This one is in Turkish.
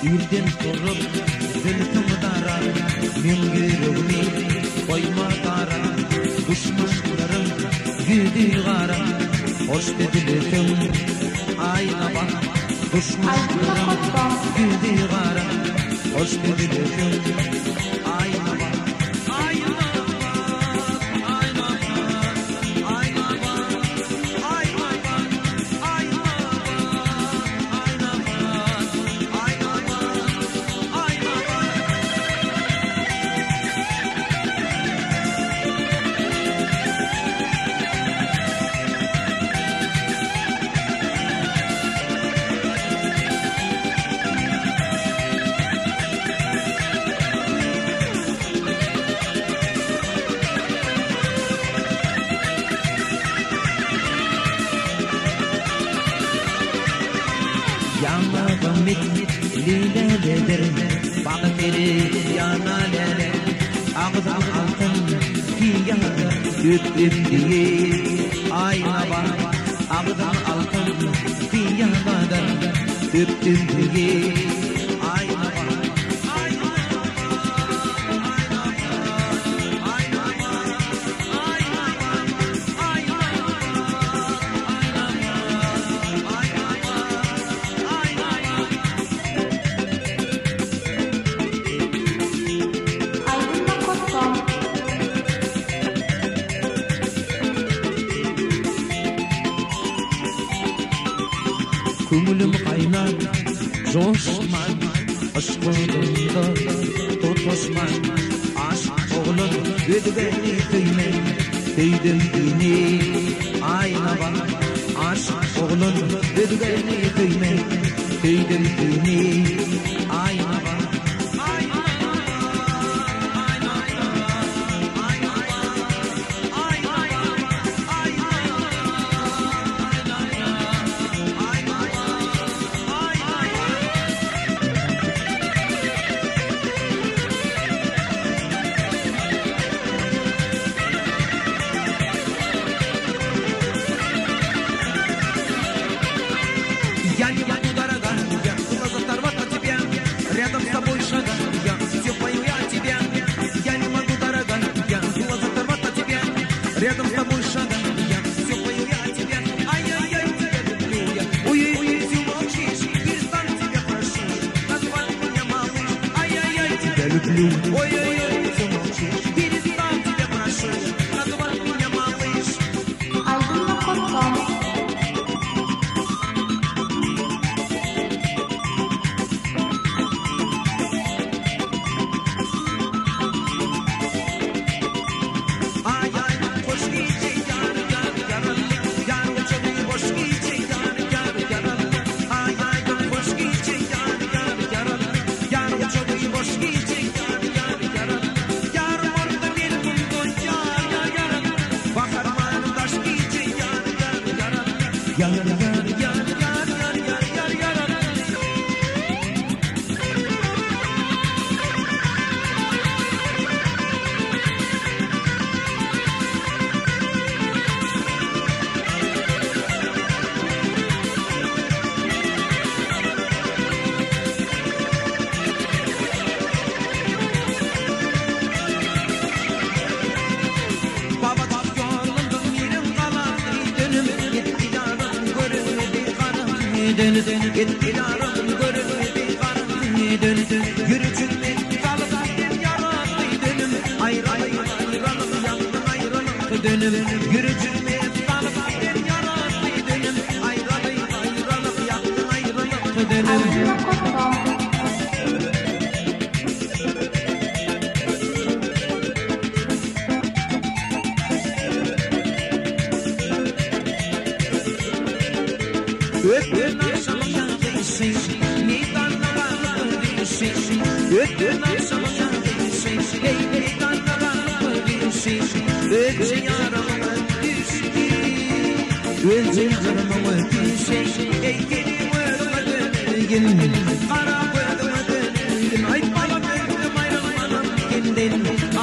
Ülden sorup zülfüm dara Mümgürümü koyma dara Düşmanlarım güdü gara Hoş dediletim ayna bak Düşmanlarım güdü gara Hoş dediletim ayna bak Lileledir Bağderi yana lele Ağzım altın Fiyadı Öptüm diye Ayna bak Ağzım altın Fiyadı Öptüm diye Ayna bak Kumulum kaynar, coşman Aşkımda tutuşman Aşk oğlum ödübeni kıyme Kıydım dini ayna bak Aşk oğlum ödübeni kıyme Kıydım dini ayna bak Рядом с тобой шагом я все пою я тебя. Ай-яй-яй, тебя люблю я. Ой-ой-ой, ты молчишь, перестань, тебя прошу. Назвать меня малыш. Ай-яй-яй, тебя люблю. Ой-ой-ой, ты молчишь, перестань, тебя прошу. Назвать меня малыш. Ettilarım görünmedi karnı dönü Yürütülme kalıp bir yaralı dönüm Ayrılık yandım ayrılık dönüm Yürütülme kalıp bir yaralı dönüm Ayrılık yandım ayrılık dönüm Öpün akşamına değilsin Meydanlara değilsin Öpün akşamına değilsin Meydanlara değilsin Öpün yarama düştü Öpün yarama düştü Ey gelin ölmeden Kara ölmeden Ay bana öldüm ayrılmadan Kendin